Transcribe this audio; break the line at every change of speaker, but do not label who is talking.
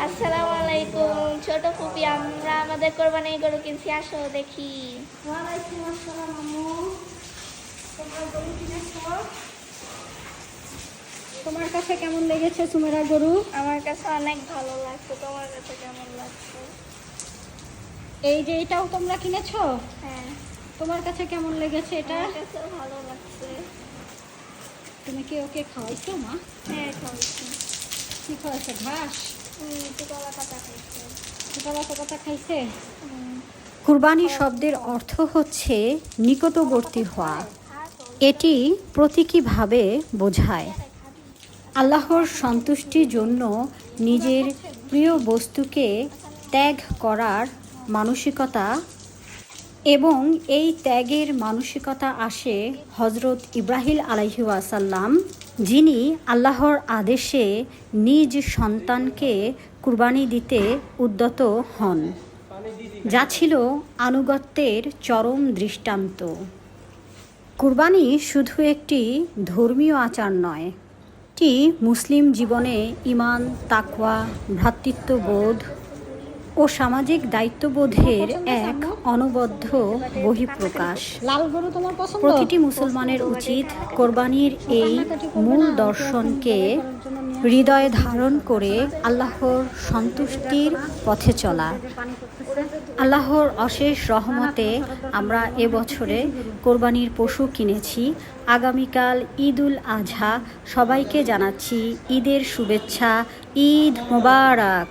আসসালামু আলাইকুম ছোট ফুপি, আমরা আমাদের কোরবানির গরু কিনছি, আসো দেখি।
ওয়ালাইকুম আসসালাম আম্মু। তোমরা গরু কিনেছো? তোমার কাছে কেমন লেগেছে সুমেরা গরু?
আমার কাছে অনেক ভালো লাগছে, তোমার কাছে কেমন লাগছে?
এই যে এটাও তোমরা কিনেছো?
হ্যাঁ,
তোমার কাছে কেমন লেগেছে এটা?
আমার কাছেও ভালো লাগছে।
তুমি কি ওকে খাওয়াইছো মা?
হ্যাঁ, খাওয়াইছি।
কি খাওয়াইছো? ঘাস?
একটু কলা পাতা খাইছে।
কলা পাতা খাইছে?
হুম।
কুরবানি শব্দের অর্থ হচ্ছে নিকটবর্তী হওয়া। এটি প্রতীকীভাবে বোঝায় আল্লাহর সন্তুষ্টির জন্য নিজের প্রিয় বস্তুকে ত্যাগ করার মানসিকতা, এবং এই ত্যাগের মানসিকতা আসে হজরত ইব্রাহিম আলাইহিওয়াসাল্লাম, যিনি আল্লাহর আদেশে নিজ সন্তানকে কুরবানি দিতে উদ্যত হন, যা ছিল আনুগত্যের চরম দৃষ্টান্ত। কুরবানি শুধু একটি ধর্মীয় আচার নয়, এটি মুসলিম জীবনে ঈমান, তাকওয়া, ভ্রাতৃত্ববোধ ও সামাজিক দায়িত্ববোধের এক অনবদ্য বহিঃপ্রকাশ।
লাল গরু তোমার পছন্দ?
প্রতিটি মুসলমানের উচিত কোরবানির এই মূল দর্শনকে হৃদয়ে ধারণ করে আল্লাহর সন্তুষ্টির পথে চলা। আল্লাহর অশেষ রহমতে আমরা এবছরে কোরবানির পশু কিনেছি। আগামীকাল ঈদ উল আজহা। সবাইকে জানাচ্ছি ঈদের শুভেচ্ছা। ঈদ মোবারক।